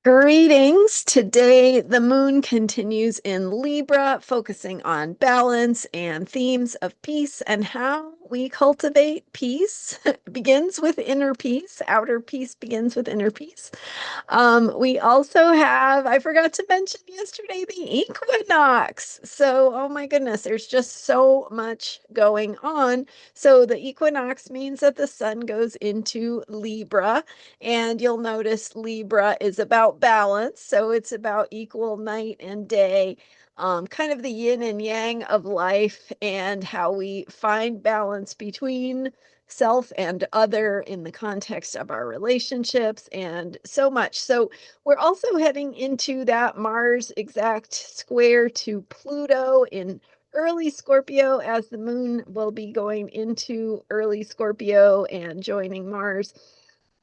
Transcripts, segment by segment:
Greetings. Today, the moon continues in Libra, focusing on balance and themes of peace and how we cultivate peace. Begins with inner peace. Outer peace begins with inner peace. We also have, I forgot to mention yesterday, the equinox. So, oh my goodness, there's just so much going on. So, the equinox means that the sun goes into Libra, and you'll notice Libra is about balance. So, it's about equal night and day. Kind of the yin and yang of life and how we find balance between self and other in the context of our relationships and so much. So we're also heading into that Mars exact square to Pluto in early Scorpio, as the moon will be going into early Scorpio and joining Mars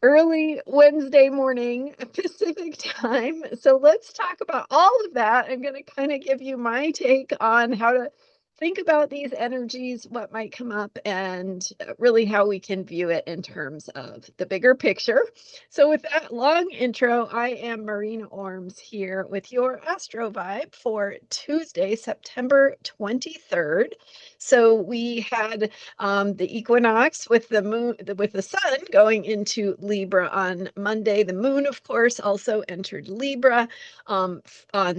early Wednesday morning Pacific time. So let's talk about all of that. I'm going to kind of give you my take on how to think about these energies, what might come up, and really how we can view it in terms of the bigger picture. So, with that long intro, I am Marina Orms here with your Astro Vibe for Tuesday, September 23rd. So, we had the equinox with the moon, with the sun going into Libra on Monday. The moon, of course, also entered Libra on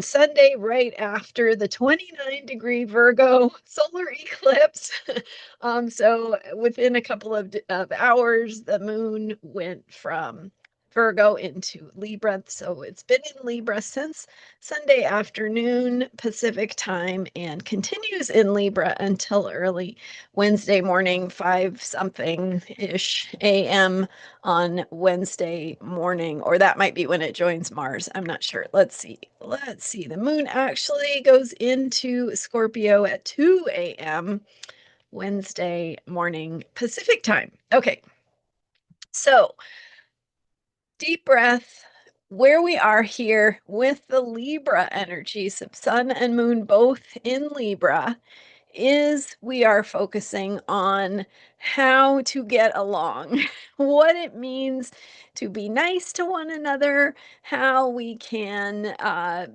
Sunday, right after the 29-degree Virgo solar eclipse. So within a couple of hours, the moon went from Virgo into Libra. So it's been in Libra since Sunday afternoon Pacific time and continues in Libra until early Wednesday morning, 5 something ish AM on Wednesday morning, or that might be when it joins Mars. I'm not sure. Let's see. Let's see. The moon actually goes into Scorpio at 2 a.m. Wednesday morning Pacific time. Okay. So, deep breath. Where we are here with the Libra energies of Sun and Moon both in Libra is we are focusing on how to get along, what it means to be nice to one another, how we can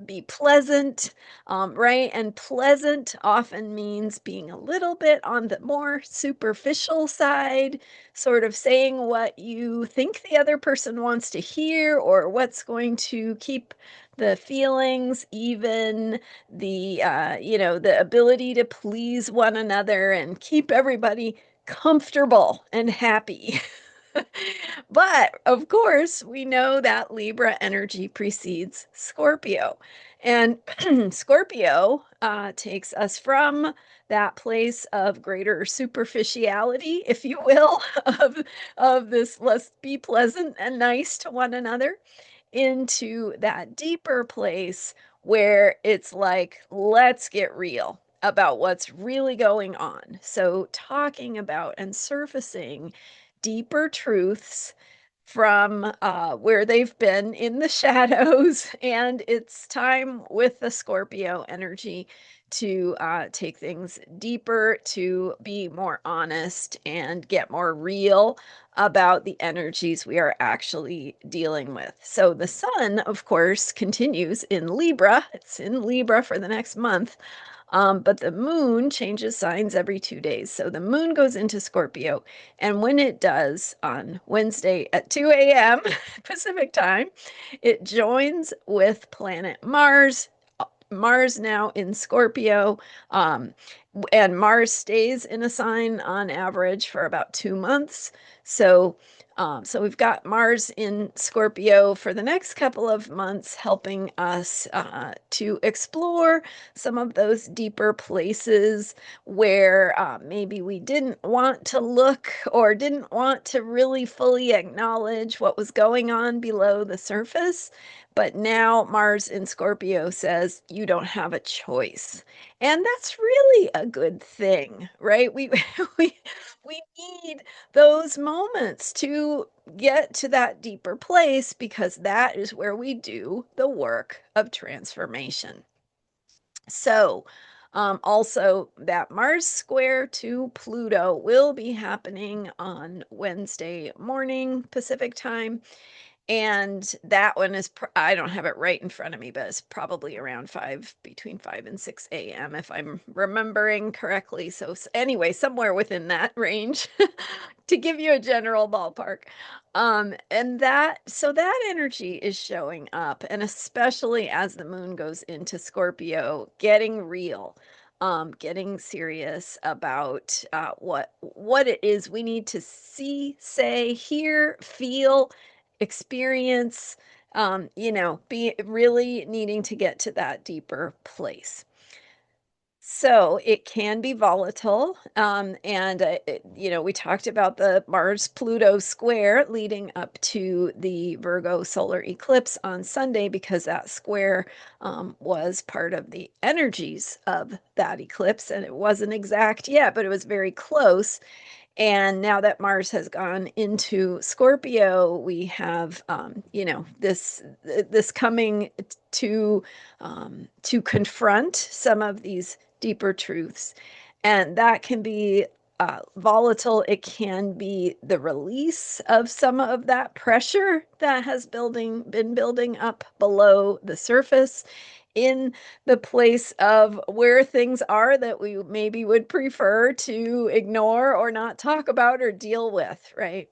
be pleasant, right? And pleasant often means being a little bit on the more superficial side, sort of saying what you think the other person wants to hear or what's going to keep the feelings even, the ability to please one another and keep everybody comfortable and happy. But of course, we know that Libra energy precedes Scorpio. And Scorpio takes us from that place of greater superficiality, if you will, of this let's be pleasant and nice to one another, into that deeper place where it's like, let's get real about what's really going on. So, talking about and surfacing deeper truths from where they've been in the shadows. And it's time with the Scorpio energy to take things deeper, to be more honest and get more real about the energies we are actually dealing with. So the sun, of course, continues in Libra. It's in Libra for the next month. But the moon changes signs every 2 days. So the moon goes into Scorpio. And when it does on Wednesday at 2 a.m. Pacific time, it joins with planet Mars. Mars now in Scorpio. And Mars stays in a sign on average for about 2 months. So we've got Mars in Scorpio for the next couple of months, helping us to explore some of those deeper places where maybe we didn't want to look or didn't want to really fully acknowledge what was going on below the surface. But now Mars in Scorpio says you don't have a choice. And that's really a good thing, right? We we need those moments to get to that deeper place because that is where we do the work of transformation. So, also, that Mars square to Pluto will be happening on Wednesday morning Pacific time. And that one is, I don't have it right in front of me, but it's probably around 5, between 5 and 6 a.m. if I'm remembering correctly. So, anyway, somewhere within that range to give you a general ballpark. And so that energy is showing up, and especially as the moon goes into Scorpio, getting real, getting serious about what it is we need to see, say, hear, feel, experience, be really needing to get to that deeper place. So it can be volatile. We talked about the Mars Pluto square leading up to the Virgo solar eclipse on Sunday, because that square was part of the energies of that eclipse. And it wasn't exact yet, but it was very close. And now that Mars has gone into Scorpio, we have, this coming to confront some of these deeper truths, and that can be volatile. It can be the release of some of that pressure that has been building up below the surface, in the place of where things are that we maybe would prefer to ignore or not talk about or deal with, right?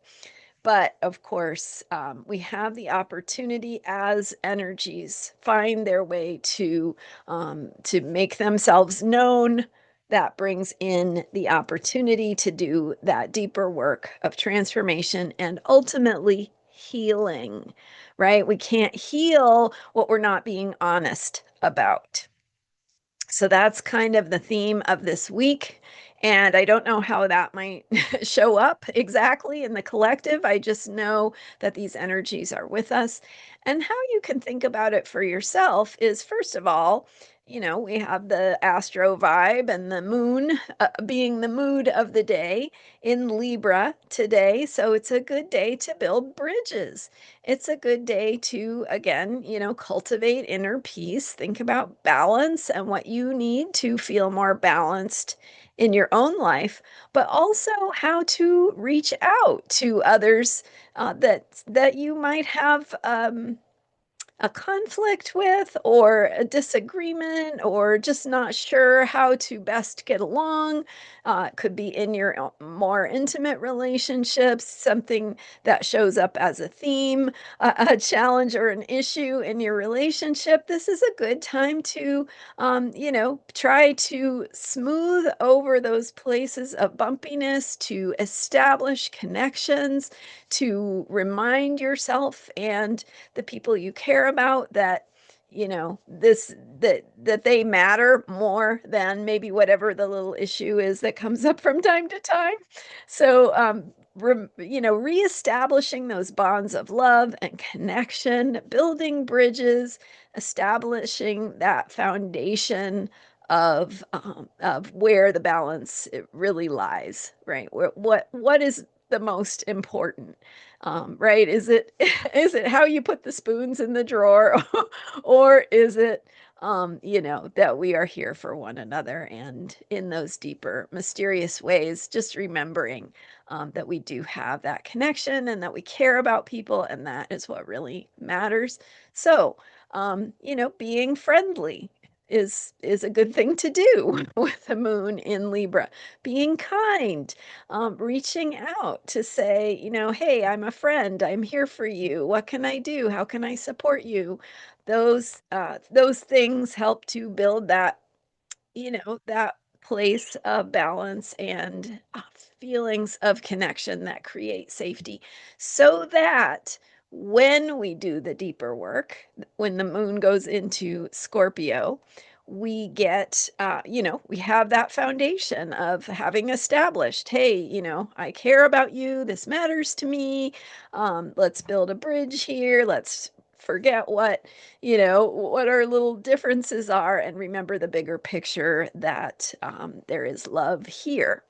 But of course, we have the opportunity, as energies find their way to make themselves known. That brings in the opportunity to do that deeper work of transformation and ultimately healing, right? We can't heal what we're not being honest about. So that's kind of the theme of this week. And I don't know how that might show up exactly in the collective. I just know that these energies are with us. And how you can think about it for yourself is, first of all, we have the Astro vibe and the moon being the mood of the day in Libra today. So it's a good day to build bridges. It's a good day to, again, cultivate inner peace. Think about balance and what you need to feel more balanced in your own life, but also how to reach out to others that you might have a conflict with, or a disagreement, or just not sure how to best get along. It could be in your more intimate relationships, something that shows up as a theme, a challenge or an issue in your relationship. This is a good time to, try to smooth over those places of bumpiness, to establish connections, to remind yourself and the people you care about that this that they matter more than maybe whatever the little issue is that comes up from time to time. So reestablishing those bonds of love and connection, building bridges, establishing that foundation of where the balance it really lies, right? What is the most important, right? Is it is it how you put the spoons in the drawer, or is it that we are here for one another, and in those deeper mysterious ways, just remembering that we do have that connection and that we care about people, and that is what really matters. So being friendly is a good thing to do with the moon in Libra. Being kind, reaching out to say, hey, I'm a friend. I'm here for you. What can I do? How can I support you? Those things help to build that place of balance and feelings of connection that create safety, so that when we do the deeper work, when the moon goes into Scorpio, we get, we have that foundation of having established, hey, I care about you. This matters to me. Let's build a bridge here. Let's forget what our little differences are, and remember the bigger picture, that there is love here.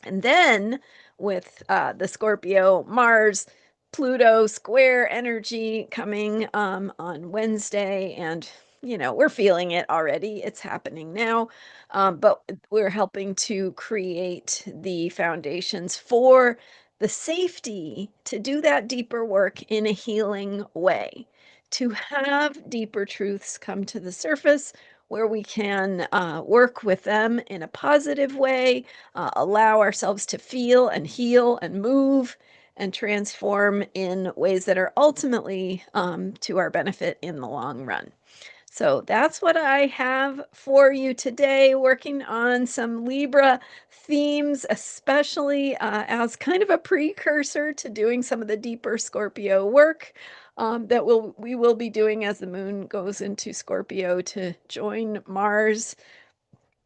And then with the Scorpio Mars Pluto square energy coming on Wednesday, and we're feeling it already. It's happening now, but we're helping to create the foundations for the safety to do that deeper work in a healing way, to have deeper truths come to the surface where we can work with them in a positive way, allow ourselves to feel and heal and move and transform in ways that are ultimately to our benefit in the long run. So that's what I have for you today, working on some Libra themes, especially as kind of a precursor to doing some of the deeper Scorpio work that we will be doing as the moon goes into Scorpio to join Mars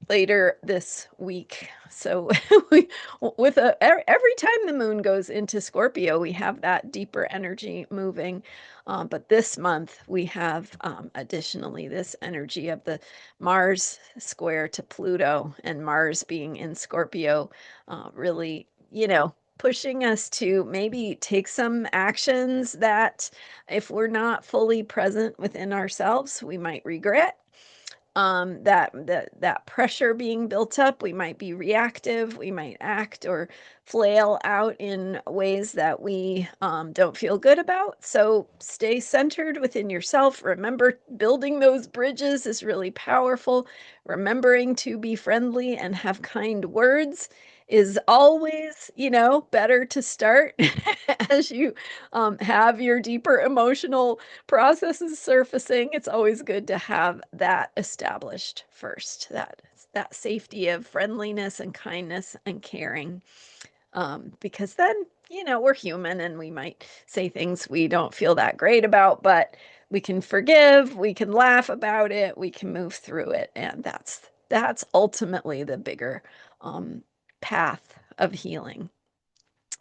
later this week. So we every time the moon goes into Scorpio, we have that deeper energy moving. But this month we have additionally this energy of the Mars square to Pluto, and Mars being in Scorpio, really, pushing us to maybe take some actions that if we're not fully present within ourselves, we might regret. That pressure being built up, we might be reactive, we might act or flail out in ways that we don't feel good about. So stay centered within yourself. Remember, building those bridges is really powerful. Remembering to be friendly and have kind words is always, better to start as you have your deeper emotional processes surfacing. It's always good to have that established first, that safety of friendliness and kindness and caring, because then, we're human and we might say things we don't feel that great about, but we can forgive, we can laugh about it, we can move through it, and that's ultimately the bigger um, path of healing.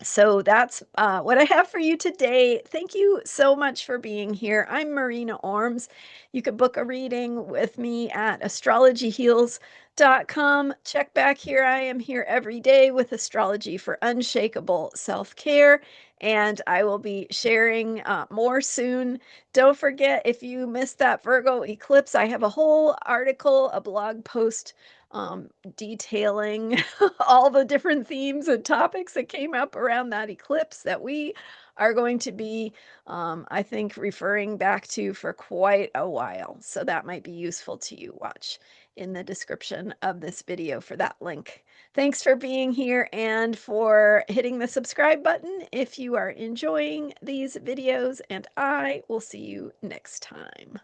So that's what I have for you today. Thank you so much for being here. I'm Marina Orms. You can book a reading with me at astrologyheals.com. Check back here. I am here every day with astrology for unshakable self-care, and I will be sharing more soon. Don't forget, if you missed that Virgo eclipse, I have a whole article, a blog post detailing all the different themes and topics that came up around that eclipse that we are going to be, I think, referring back to for quite a while. So that might be useful to you. Watch in the description of this video for that link. Thanks for being here and for hitting the subscribe button if you are enjoying these videos, and I will see you next time.